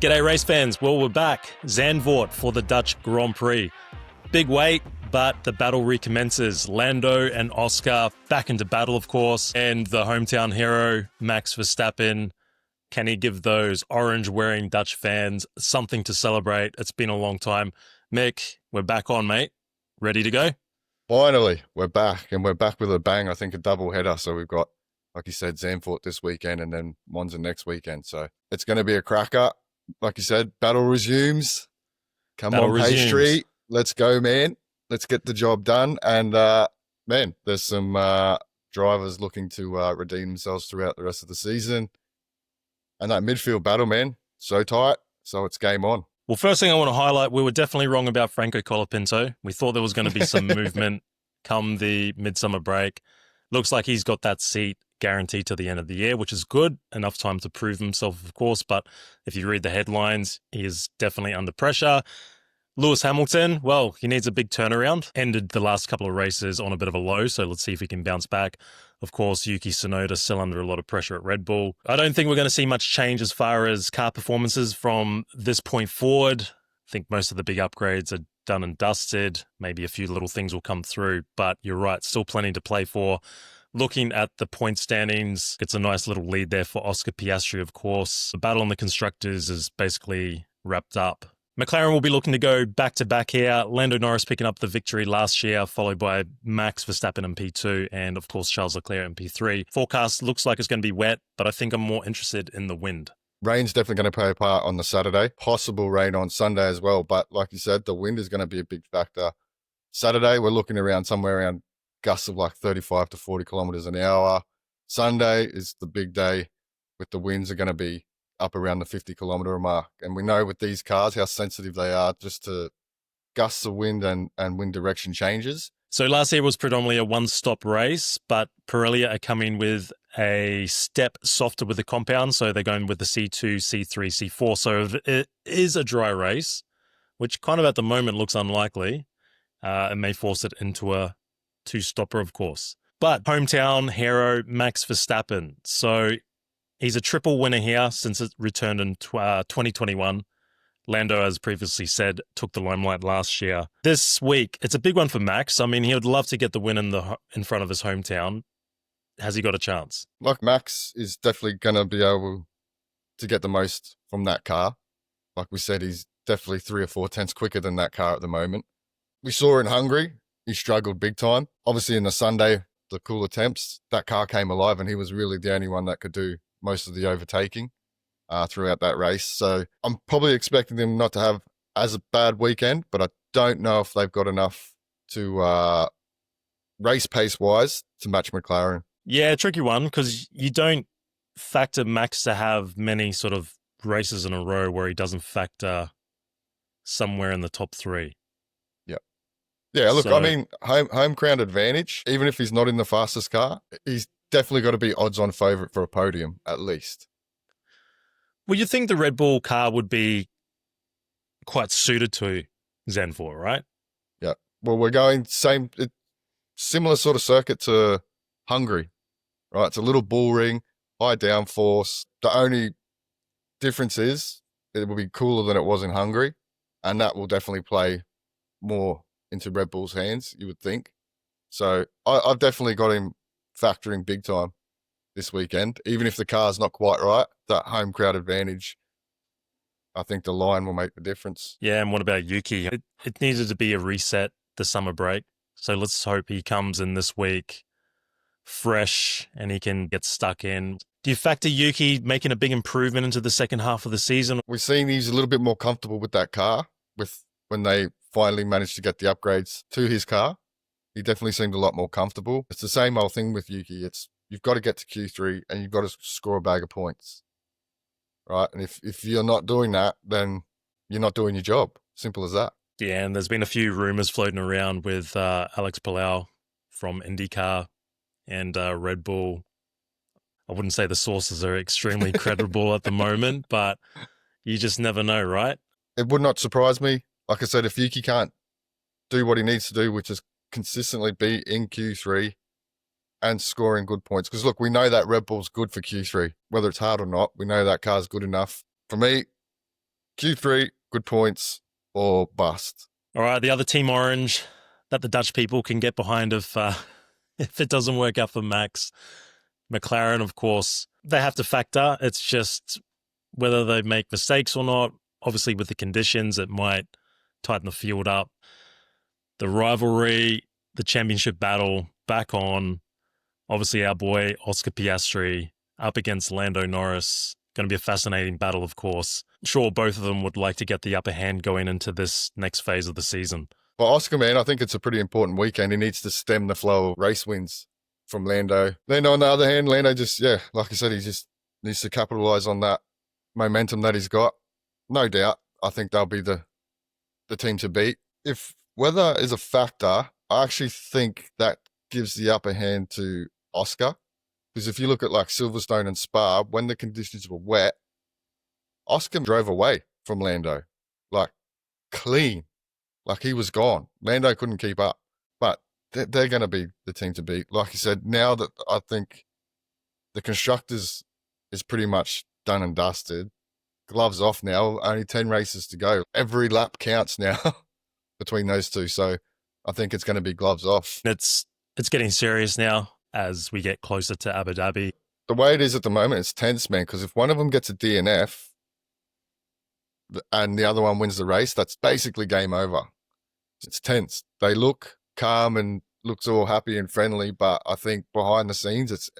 G'day race fans, well we're back, Zandvoort for the Dutch Grand Prix. Big wait, but the battle recommences. Lando and Oscar back into battle of course, and the hometown hero, Max Verstappen. Can he give those orange-wearing Dutch fans something to celebrate? It's been a long time. Mick, we're back on, mate. Ready to go? Finally, we're back, and we're back with a bang. I think a double header. So we've got, like you said, Zandvoort this weekend and then Monza next weekend. So it's going to be a cracker. Like you said, battle resumes. Come Battle on, resumes. Pastry. Let's go, man. Let's get the job done. And, man, there's some drivers looking to redeem themselves throughout the rest of the season. And that midfield battle, man, so tight. So it's game on. Well, first thing I want to highlight, we were definitely wrong about Franco Colapinto. We thought there was going to be some movement come the midsummer break. Looks like he's got that seat guaranteed to the end of the year, which is good. Enough time to prove himself, of course. But if you read the headlines, he is definitely under pressure. Lewis Hamilton, well, he needs a big turnaround. Ended the last couple of races on a bit of a low, so let's see if he can bounce back. Of course, Yuki Tsunoda still under a lot of pressure at Red Bull. I don't think we're going to see much change as far as car performances from this point forward. I think most of the big upgrades are done and dusted. Maybe a few little things will come through, but you're right, still plenty to play for. Looking at the point standings, it's a nice little lead there for Oscar Piastri, of course. The battle on the constructors is basically wrapped up. Mclaren will be looking to go back-to-back here. Lando Norris picking up the victory last year, followed by Max Verstappen in P2 and, of course, Charles Leclerc in P3. Forecast looks like it's going to be wet, but I think I'm more interested in the wind. Rain's definitely going to play a part on the Saturday. Possible rain on Sunday as well. But like you said, the wind is going to be a big factor. Saturday, we're looking around somewhere around gusts of like 35 to 40 kilometers an hour. Sunday is the big day with the winds are going to be up around the 50 kilometer mark. And we know with these cars how sensitive they are just to gusts of wind and wind direction changes. So last year was predominantly a one-stop race, but Pirelli are coming with a step softer with the compound. So they're going with the C2, C3, C4. So if it is a dry race, which kind of at the moment looks unlikely. It may force it into a two-stopper, of course. But hometown hero Max Verstappen. So he's a triple winner here since it returned in 2021. Lando, as previously said, took the limelight last year. This week, it's a big one for Max. I mean, he would love to get the win in front of his hometown. Has he got a chance? Like Max is definitely going to be able to get the most from that car. Like we said, he's definitely 3 or 4 tenths quicker than that car at the moment. We saw in Hungary, he struggled big time. Obviously in the Sunday, the cool attempts, that car came alive and he was really the only one that could do most of the overtaking throughout that race. So I'm probably expecting them not to have as a bad weekend, but I don't know if they've got enough to race pace-wise to match McLaren. Yeah, tricky one, because you don't factor Max to have many sort of races in a row where he doesn't factor somewhere in the top 3. Yeah, look, So, I mean, home ground advantage, even if he's not in the fastest car, he's definitely got to be odds-on favourite for a podium, at least. well, you think the Red Bull car would be quite suited to Zandvoort, right? Yeah. Well, we're going similar sort of circuit to Hungary, right? It's a little bull ring, high downforce. The only difference is it will be cooler than it was in Hungary, and that will definitely play more into Red Bull's hands, you would think. So I've definitely got him factoring big time this weekend. Even if the car's not quite right, that home crowd advantage, I think the line will make the difference. Yeah, and what about Yuki? It needed to be a reset the summer break. So let's hope he comes in this week fresh and he can get stuck in. Do you factor Yuki making a big improvement into the second half of the season? We've seen he's a little bit more comfortable with that car when they finally managed to get the upgrades to his car. He definitely seemed a lot more comfortable. It's the same old thing with Yuki. You've got to get to Q3 and you've got to score a bag of points, right? And if you're not doing that, then you're not doing your job. Simple as that. Yeah, and there's been a few rumors floating around with Alex Palau from IndyCar and Red Bull. I wouldn't say the sources are extremely credible at the moment, but you just never know, right? It would not surprise me. Like I said, if Yuki can't do what he needs to do, which is consistently be in Q3 and scoring good points. Because look, we know that Red Bull's good for Q3. Whether it's hard or not, we know that car's good enough. For me, Q3, good points or bust. All right, the other team orange that the Dutch people can get behind if it doesn't work out for Max. McLaren, of course, they have to factor. It's just whether they make mistakes or not. Obviously, with the conditions, it might tighten the field up. The rivalry, the championship battle back on. Obviously, our boy Oscar Piastri up against Lando Norris. Going to be a fascinating battle, of course. Sure, both of them would like to get the upper hand going into this next phase of the season. Well, Oscar, man, I think it's a pretty important weekend. He needs to stem the flow of race wins from Lando. Lando, on the other hand, Lando just, like I said, he just needs to capitalise on that momentum that he's got. No doubt, I think they'll be the team to beat. If weather is a factor, I actually think that gives the upper hand to Oscar. Because if you look at like Silverstone and Spa, when the conditions were wet, Oscar drove away from Lando, like clean, like he was gone. Lando couldn't keep up, but they're going to be the team to beat. Like you said, now that I think the constructors is pretty much done and dusted, gloves off now, only 10 races to go. Every lap counts now between those two. So I think it's going to be gloves off. It's getting serious now as we get closer to Abu Dhabi. The way it is at the moment, it's tense, man, because if one of them gets a DNF and the other one wins the race, that's basically game over. It's tense. They look calm and looks all happy and friendly, but I think behind the scenes, it's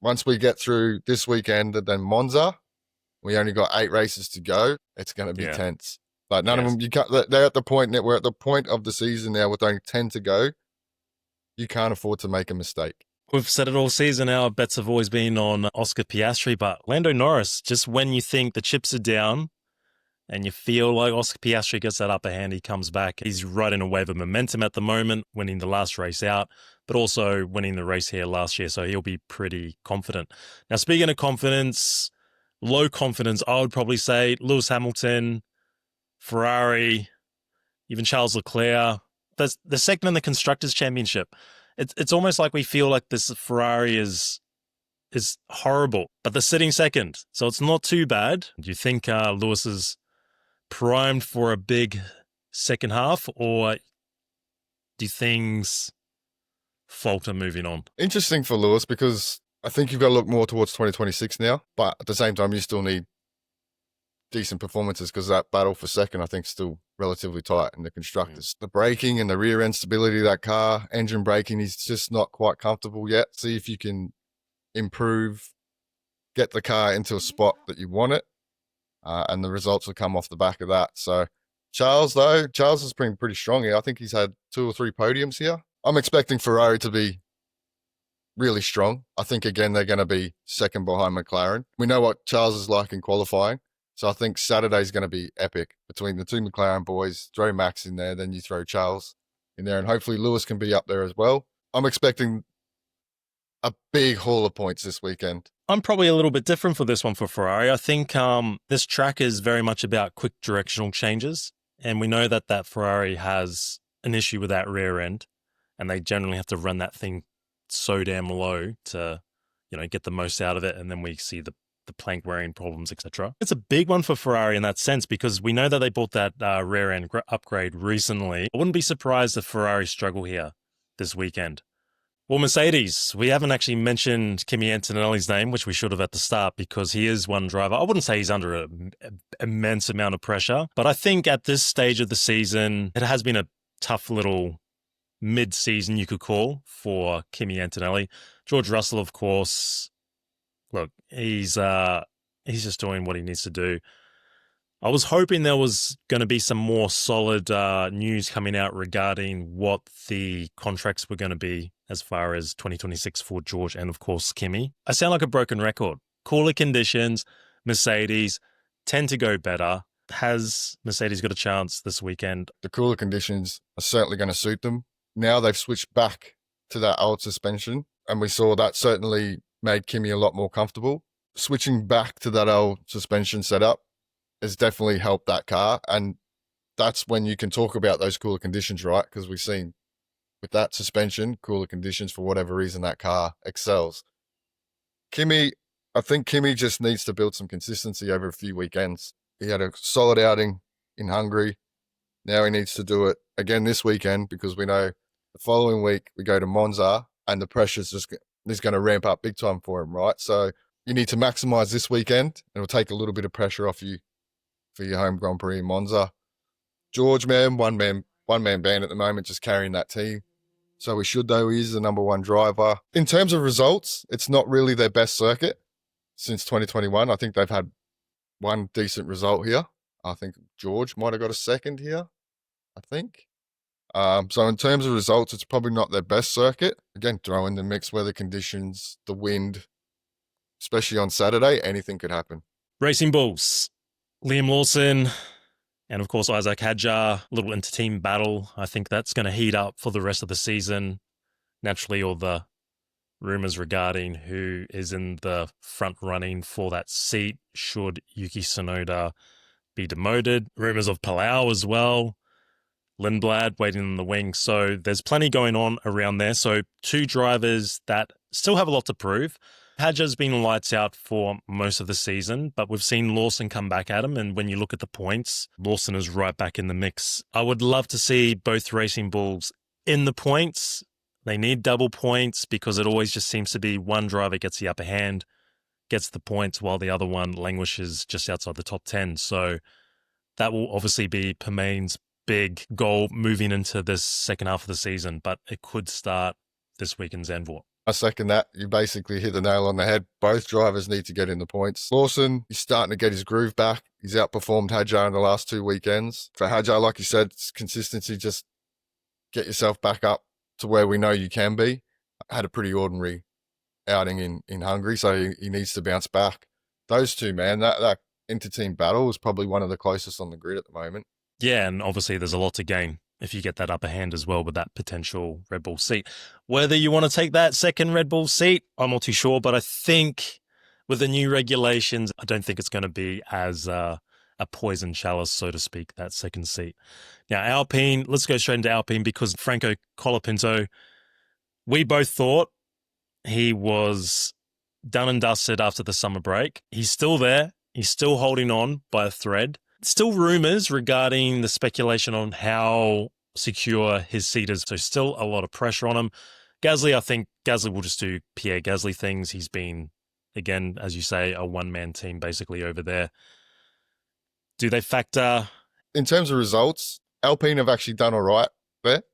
once we get through this weekend and then Monza, we only got 8 races to go. It's going to be tense. Like none of them, you can't. They're at the point that we're at the point of the season now with only 10 to go. You can't afford to make a mistake. We've said it all season. Our bets have always been on Oscar Piastri, but Lando Norris, just when you think the chips are down and you feel like Oscar Piastri gets that upper hand, he comes back. He's riding a wave of momentum at the moment, winning the last race out, but also winning the race here last year, so he'll be pretty confident. Now, speaking of confidence, low confidence, I would probably say Lewis Hamilton, Ferrari, even Charles Leclerc. The second in the Constructors' Championship. It's almost like we feel like this Ferrari is horrible, but they're sitting second, so it's not too bad. Do you think Lewis is primed for a big second half, or do things falter moving on? Interesting for Lewis because I think you've got to look more towards 2026 now, but at the same time, you still need decent performances because that battle for second, I think, is still relatively tight in the constructors. The braking and the rear end stability of that car, engine braking, he's just not quite comfortable yet. See if you can improve, get the car into a spot that you want it, and the results will come off the back of that. So Charles has been pretty strong here. I think he's had 2 or 3 podiums here. I'm expecting Ferrari to be really strong. I think, again, they're going to be second behind McLaren. We know what Charles is like in qualifying. So I think Saturday's going to be epic between the 2 McLaren boys. Throw Max in there, then you throw Charles in there, and hopefully Lewis can be up there as well. I'm expecting a big haul of points this weekend. I'm probably a little bit different for this one for Ferrari. I think this track is very much about quick directional changes, and we know that Ferrari has an issue with that rear end, and they generally have to run that thing so damn low to, get the most out of it, and then we see the plank wearing problems, etc. It's a big one for Ferrari in that sense because we know that they bought that rear end upgrade recently. I wouldn't be surprised if Ferrari struggle here this weekend. Well, Mercedes, we haven't actually mentioned Kimi Antonelli's name, which we should have at the start because he is one driver. I wouldn't say he's under an immense amount of pressure, but I think at this stage of the season, it has been a tough little mid-season, you could call, for Kimi Antonelli. George Russell, of course, look, he's just doing what he needs to do. I was hoping there was going to be some more solid news coming out regarding what the contracts were going to be as far as 2026 for George and, of course, Kimi. I sound like a broken record. Cooler conditions, Mercedes tend to go better. Has Mercedes got a chance this weekend? The cooler conditions are certainly going to suit them. Now they've switched back to that old suspension, and we saw that certainly made Kimi a lot more comfortable. Switching back to that old suspension setup has definitely helped that car, and that's when you can talk about those cooler conditions, right? Because we've seen with that suspension, cooler conditions, for whatever reason, that car excels. I think Kimi just needs to build some consistency over a few weekends He had a solid outing in Hungary. Now he needs to do it again this weekend because we know the following week we go to Monza and the pressure's just is going to ramp up big time for him, right? So you need to maximise this weekend and it'll take a little bit of pressure off you for your home Grand Prix in Monza. George, man, one man band at the moment, just carrying that team. So we should, though. He is the number one driver. In terms of results, it's not really their best circuit since 2021. I think they've had one decent result here. I think George might have got a second here, I think. So in terms of results, it's probably not their best circuit. Again, throw in the mixed weather conditions, the wind, especially on Saturday, anything could happen. Racing Bulls, Liam Lawson, and of course Isaac Hadjar, little inter-team battle. I think that's going to heat up for the rest of the season. Naturally, all the rumours regarding who is in the front running for that seat should Yuki Tsunoda be demoted. Rumours of Palau as well. Lindblad waiting in the wing. So there's plenty going on around there. So two drivers that still have a lot to prove. Hadjar's been lights out for most of the season, but we've seen Lawson come back at him. And when you look at the points, Lawson is right back in the mix. I would love to see both Racing Bulls in the points. They need double points because it always just seems to be one driver gets the upper hand, gets the points, while the other one languishes just outside the top 10. So that will obviously be Permain's big goal moving into this second half of the season, but it could start this week in Zandvoort. I second that. You basically hit the nail on the head. Both drivers need to get in the points. Lawson, he's starting to get his groove back. He's outperformed Hadjar in the last 2 weekends. For Hadjar, like you said, it's consistency. Just get yourself back up to where we know you can be. Had a pretty ordinary outing in Hungary, so he needs to bounce back. Those two, man, that inter-team battle is probably one of the closest on the grid at the moment. Yeah, and obviously there's a lot to gain if you get that upper hand as well with that potential Red Bull seat. Whether you want to take that second Red Bull seat, I'm not too sure, but I think with the new regulations, I don't think it's going to be as a poison chalice, so to speak, that second seat. Now, Alpine, let's go straight into Alpine because Franco Colapinto, we both thought he was done and dusted after the summer break. He's still there. He's still holding on by a thread. Still rumours regarding the speculation on how secure his seat is. So still a lot of pressure on him. Gasly, I think Gasly will just do Pierre Gasly things. He's been, again, as you say, a one-man team basically over there. Do they factor? In terms of results, Alpine have actually done all right there.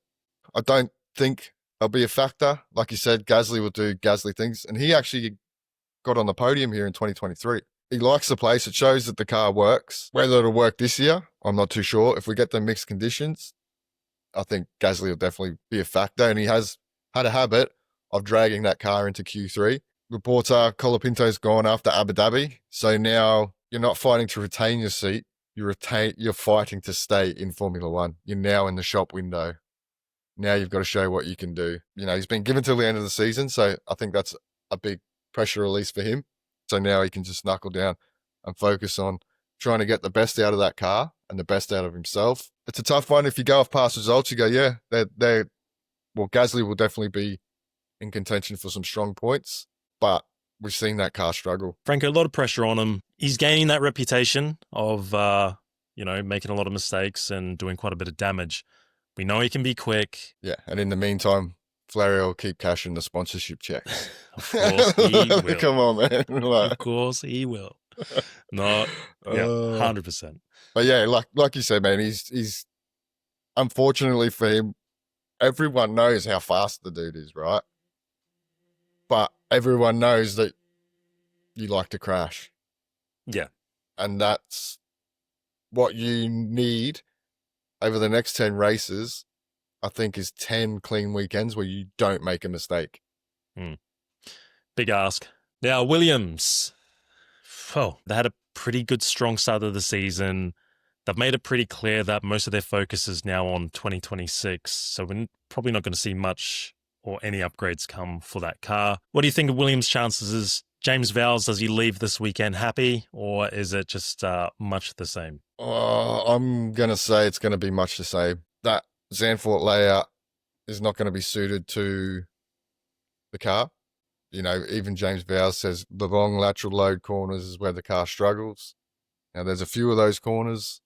I don't think they'll be a factor. Like you said, Gasly will do Gasly things. And he actually got on the podium here in 2023. He likes the place. It shows that the car works. Whether it'll work this year, I'm not too sure. If we get the mixed conditions, I think Gasly will definitely be a factor. And he has had a habit of dragging that car into Q3. Reports are Colapinto's gone after Abu Dhabi. So now you're not fighting to retain your seat. You're fighting to stay in Formula One. You're now in the shop window. Now you've got to show what you can do. You know, he's been given till the end of the season. So I think that's a big pressure release for him. So now he can just knuckle down and focus on trying to get the best out of that car and the best out of himself. It's a tough one. If you go off past results, you go, yeah, well, Gasly will definitely be in contention for some strong points, but we've seen that car struggle. Franco, a lot of pressure on him. He's gaining that reputation of, making a lot of mistakes and doing quite a bit of damage. We know he can be quick. Yeah, and in the meantime, Flair will keep cashing the sponsorship checks. Of course he will. Come on, man. Like, of course he will. No, yeah, 100%. But yeah, like you said, man, he's unfortunately for him, everyone knows how fast the dude is, right? But everyone knows that you like to crash. Yeah. And that's what you need over the next 10 races, I think, is 10 clean weekends where you don't make a mistake. Big ask. Now, Williams. Oh, they had a pretty good, strong start of the season. They've made it pretty clear that most of their focus is now on 2026. So we're probably not going to see much or any upgrades come for that car. What do you think of Williams' chances? Is James Vowles, does he leave this weekend happy, or is it just much the same? I'm going to say it's going to be much the same. That Zandvoort layout is not going to be suited to the car. You know, even James Vowles says the long lateral load corners is where the car struggles. Now, there's a few of those corners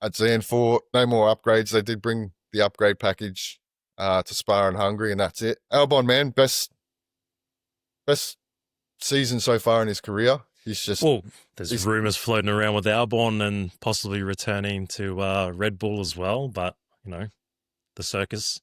at Zandvoort. No more upgrades. They did bring the upgrade package to Spa and Hungary, and that's it. Albon, man, best season so far in his career. He's just... Well, there's rumours floating around with Albon and possibly returning to Red Bull as well, but, the circus,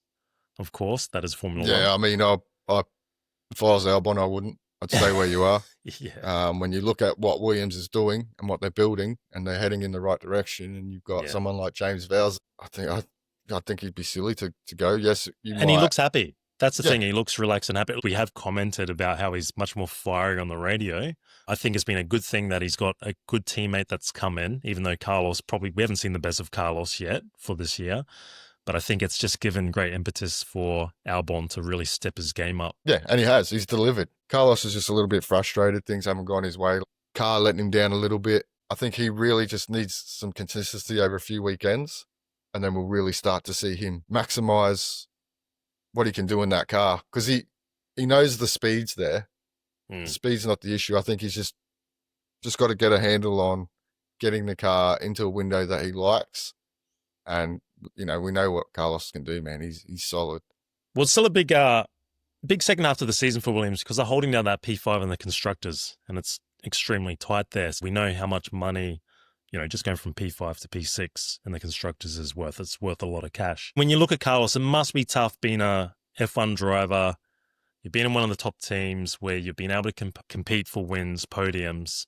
of course, that is Formula 1. Yeah, I mean, if I was Albon, I wouldn't. I'd stay where you are. Yeah. When you look at what Williams is doing and what they're building, and they're heading in the right direction, and you've got someone like James Vowles, I think he'd be silly to go. Yes, he looks happy. That's the thing. He looks relaxed and happy. We have commented about how he's much more fiery on the radio. I think it's been a good thing that he's got a good teammate that's come in, even though we haven't seen the best of Carlos yet for this year. But I think it's just given great impetus for Albon to really step his game up. Yeah, and he has. He's delivered. Carlos is just a little bit frustrated. Things haven't gone his way. Car letting him down a little bit. I think he really just needs some consistency over a few weekends, and then we'll really start to see him maximize what he can do in that car, because he knows the speed's there. The speed's not the issue. I think he's just got to get a handle on getting the car into a window that he likes. And, we know what Carlos can do, man. He's solid. Well, it's still a big second half of the season for Williams because they're holding down that P5 in the constructors, and it's extremely tight there. So we know how much money, just going from P5 to P6 in the constructors is worth. It's worth a lot of cash. When you look at Carlos, it must be tough being a F1 driver. You've been in one of the top teams where you've been able to compete for wins, podiums,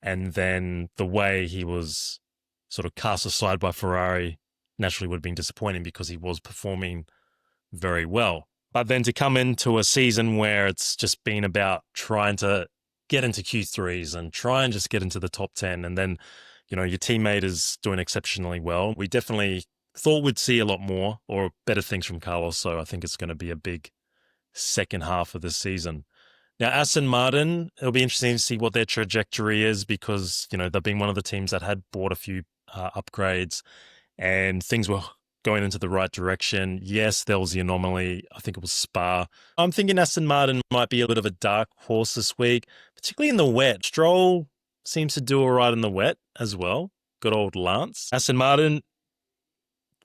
and then the way he was sort of cast aside by Ferrari naturally would have been disappointing because he was performing very well. But then to come into a season where it's just been about trying to get into Q3s and try and just get into the top 10, and then, your teammate is doing exceptionally well. We definitely thought we'd see a lot more or better things from Carlos, so I think it's going to be a big second half of the season. Now, Aston Martin, it'll be interesting to see what their trajectory is because, they've been one of the teams that had bought a few upgrades and things were going into the right direction. Yes, there was the anomaly. I think it was Spa. I'm thinking Aston Martin might be a bit of a dark horse this week, particularly in the wet. Stroll seems to do all right in the wet as well. Good old Lance. Aston Martin,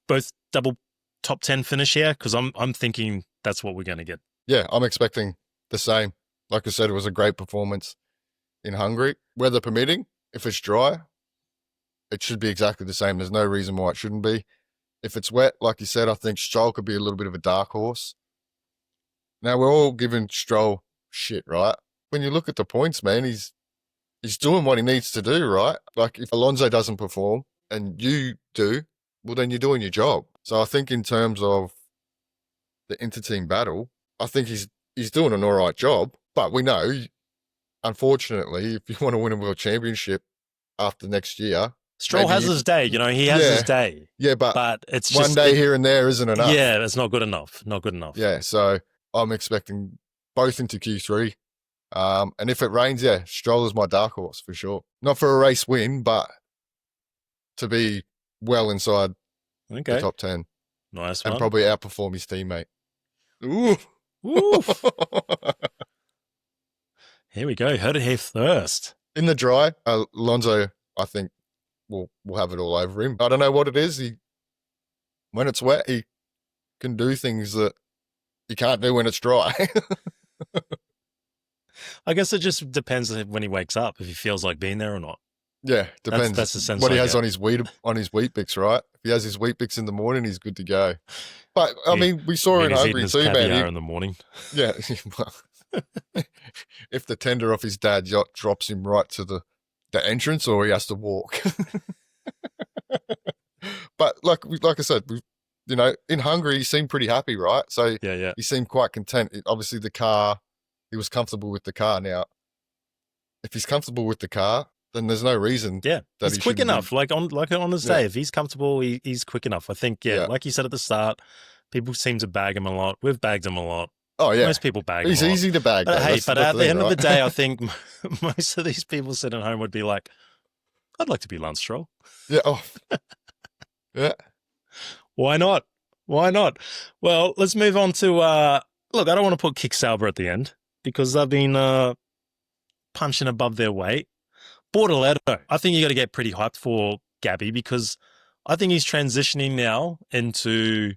both double top 10 finish here because I'm thinking that's what we're going to get. Yeah, I'm expecting the same. Like I said, it was a great performance in Hungary. Weather permitting, if it's dry, it should be exactly the same. There's no reason why it shouldn't be. If it's wet, like you said, I think Stroll could be a little bit of a dark horse. Now, we're all giving Stroll shit, right? When you look at the points, man, he's doing what he needs to do, right? Like, if Alonso doesn't perform and you do, well, then you're doing your job. So I think in terms of the inter-team battle, I think he's doing an all right job. But we know, unfortunately, if you want to win a world championship after next year, Stroll has his day, he has his day. Yeah, but it's one just, day here and there isn't enough. Yeah, it's not good enough. Not good enough. Yeah, so I'm expecting both into Q3. And if it rains, Stroll is my dark horse for sure. Not for a race win, but to be well inside the top 10. Nice one. And probably outperform his teammate. Ooh. Here we go. Heard it here first. In the dry, Alonso, I think, will have it all over him. I don't know what it is. When it's wet, he can do things that he can't do when it's dry. I guess it just depends when he wakes up, if he feels like being there or not. Yeah, depends. That's the sense what he has on his wheat bix, right? If he has his wheat bix in the morning, he's good to go. But I mean, we saw in Hungary too, man. In the morning. Yeah. If the tender off his dad's yacht drops him right to the entrance, or he has to walk. But like I said, in Hungary, he seemed pretty happy, right? So yeah. He seemed quite content. Obviously, the car, he was comfortable with the car. Now, if he's comfortable with the car, then there's no reason. Yeah, that he's quick enough. Like on his day, if he's comfortable, he's quick enough. I think. Yeah, like you said at the start, people seem to bag him a lot. We've bagged him a lot. Oh yeah, most people bag him. He's easy to bag. But at the end of the day, I think most of these people sitting at home would be like, "I'd like to be Lance Stroll." Yeah. Oh. Yeah. Why not? Well, let's move on to. Look, I don't want to put Kick Sauber at the end because they've been punching above their weight. Bortoletto. I think you got to get pretty hyped for Gabby because I think he's transitioning now into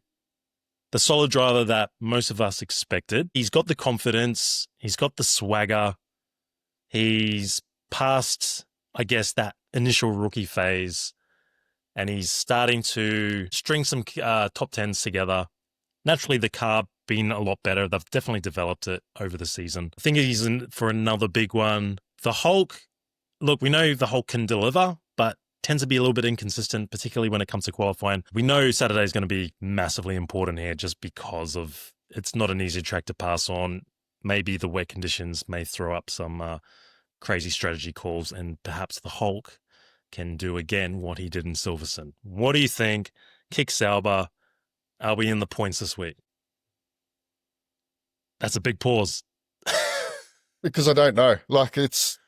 the solid driver that most of us expected. He's got the confidence. He's got the swagger. He's past, I guess, that initial rookie phase, and he's starting to string some top tens together. Naturally, the car been a lot better. They've definitely developed it over the season. I think he's in for another big one. The Hulk, look, we know the Hulk can deliver, but tends to be a little bit inconsistent, particularly when it comes to qualifying. We know Saturday is going to be massively important here just because of it's not an easy track to pass on. Maybe the wet conditions may throw up some crazy strategy calls, and perhaps the Hulk can do again what he did in Silverstone. What do you think? Kick Sauber. Are we in the points this week? That's a big pause. Because I don't know. Like we've It's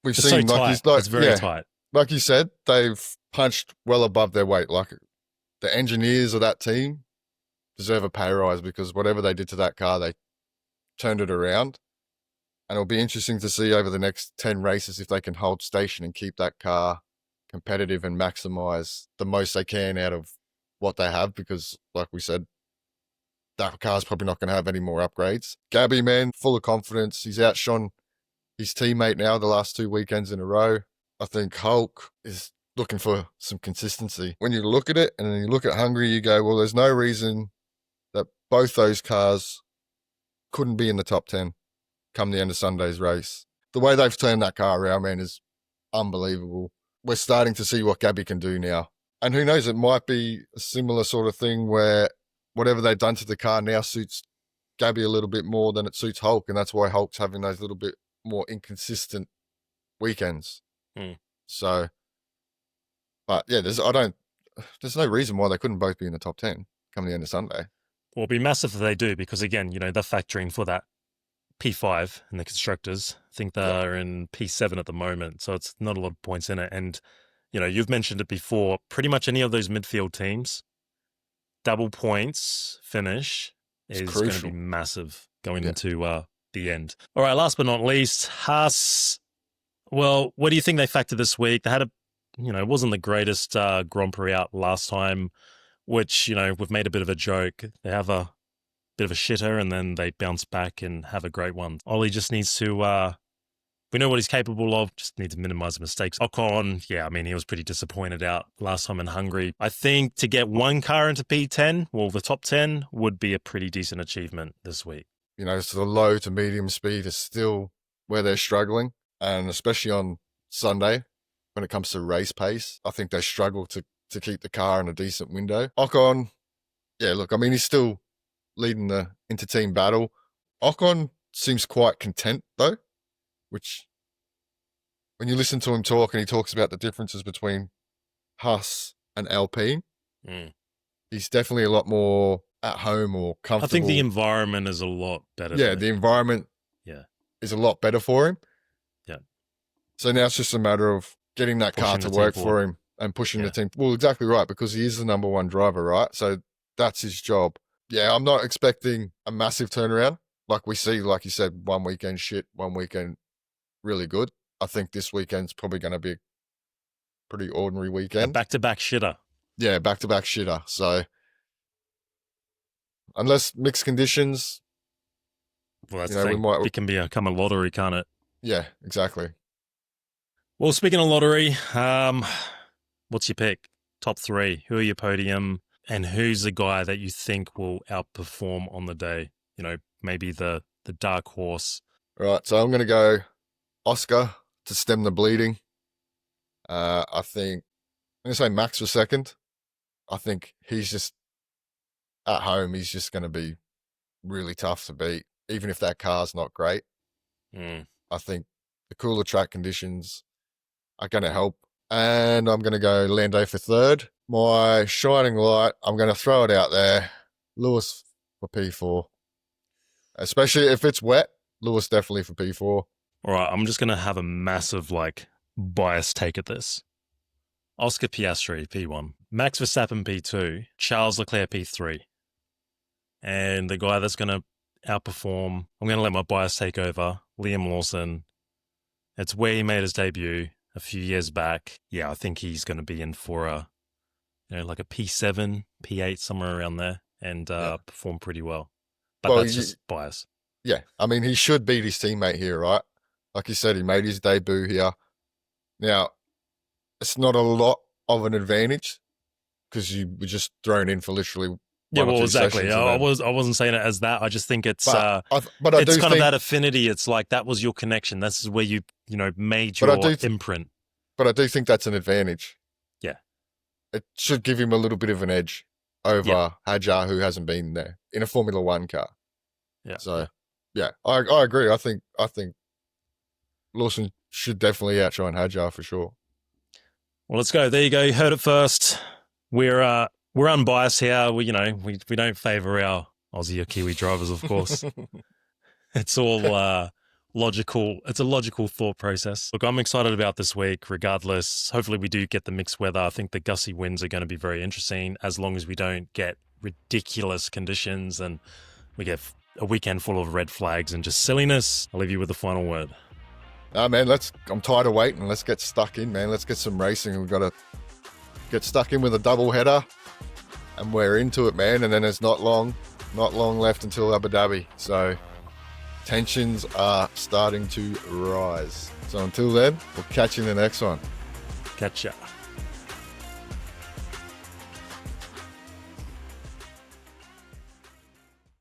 seen so like tight. he's like It's very tight. Like you said, they've punched well above their weight. Like the engineers of that team deserve a pay rise because whatever they did to that car, they turned it around. And it'll be interesting to see over the next 10 races if they can hold station and keep that car competitive and maximize the most they can out of what they have. Because like we said, that car's probably not going to have any more upgrades. Gabby, man, full of confidence. He's outshone his teammate now the last 2 weekends in a row. I think Hulk is looking for some consistency. When you look at it and then you look at Hungary, you go, well, there's no reason that both those cars couldn't be in the top 10 come the end of Sunday's race. The way they've turned that car around, man, is unbelievable. We're starting to see what Gabby can do now. And who knows, it might be a similar sort of thing where whatever they've done to the car now suits Gabby a little bit more than it suits Hulk. And that's why Hulk's having those little bit more inconsistent weekends. So, but yeah, there's no reason why they couldn't both be in the top 10 come the end of Sunday. Well, it'll be massive if they do because, again, they're factoring for that P5 in the constructors. I think they're in P7 at the moment, so it's not a lot of points in it. And, you've mentioned it before, pretty much any of those midfield teams, double points finish is going to be massive going into the end. All right, last but not least, Haas. Well, what do you think they factored this week? They had it wasn't the greatest Grand Prix out last time, which, we've made a bit of a joke. They have a bit of a shitter and then they bounce back and have a great one. Ollie just needs to, we know what he's capable of, just need to minimize the mistakes. Ocon, he was pretty disappointed out last time in Hungary. I think to get one car into P10, well, the top 10 would be a pretty decent achievement this week. So the low to medium speed is still where they're struggling. And especially on Sunday, when it comes to race pace, I think they struggle to keep the car in a decent window. Ocon, he's still leading the inter-team battle. Ocon seems quite content, though, which when you listen to him talk and he talks about the differences between Haas and Alpine, he's definitely a lot more at home or comfortable. I think the environment is a lot better. Yeah, the environment is a lot better for him. Yeah. So now it's just a matter of getting that car to work for him and pushing the team. Well, exactly right, because he is the number one driver, right? So that's his job. Yeah, I'm not expecting a massive turnaround. Like we see, like you said, one weekend shit, one weekend really good. I think this weekend's probably going to be a pretty ordinary weekend. Back-to-back shitter. Yeah, back-to-back shitter. So unless mixed conditions... Well, that's the thing. It can become a lottery, can't it? Yeah, exactly. Well, speaking of lottery, what's your pick? Top 3. Who are your podium? And who's the guy that you think will outperform on the day? Maybe the dark horse. All right, so I'm going to go Oscar to stem the bleeding. I think I'm going to say Max for second. I think he's just at home. He's just going to be really tough to beat, even if that car's not great. I think the cooler track conditions are going to help. And I'm going to go Lando for third. My shining light, I'm going to throw it out there. Lewis for P4. Especially if it's wet, Lewis definitely for P4. All right, I'm just going to have a massive, biased take at this. Oscar Piastri, P1. Max Verstappen, P2. Charles Leclerc, P3. And the guy that's going to outperform, I'm going to let my bias take over, Liam Lawson. It's where he made his debut. a few years back. Yeah, I think he's going to be in for a, like a P7, P8, somewhere around there, and perform pretty well. But that's just bias. Yeah, I mean, he should beat his teammate here, right? Like you said, he made his debut here. Now, it's not a lot of an advantage because you were just thrown in for literally exactly. I wasn't saying it as that. I just think it's but it's kind of that affinity. It's like that was your connection. This is where you made your imprint. But I do think that's an advantage. Yeah, it should give him a little bit of an edge over Hadjar, who hasn't been there in a Formula One car. Yeah. So I agree. I think Lawson should definitely outshine Hadjar for sure. Well, let's go. There you go. You heard it first. We're unbiased here. We don't favour our Aussie or Kiwi drivers, of course. It's all logical. It's a logical thought process. Look, I'm excited about this week. Regardless, hopefully we do get the mixed weather. I think the gussy winds are going to be very interesting, as long as we don't get ridiculous conditions and we get a weekend full of red flags and just silliness. I'll leave you with the final word. Man, I'm tired of waiting. Let's get stuck in, man. Let's get some racing. We've got to get stuck in with a double header, and we're into it, man. And then there's not long left until Abu Dhabi. So tensions are starting to rise. So until then, we'll catch you in the next one. Catch ya.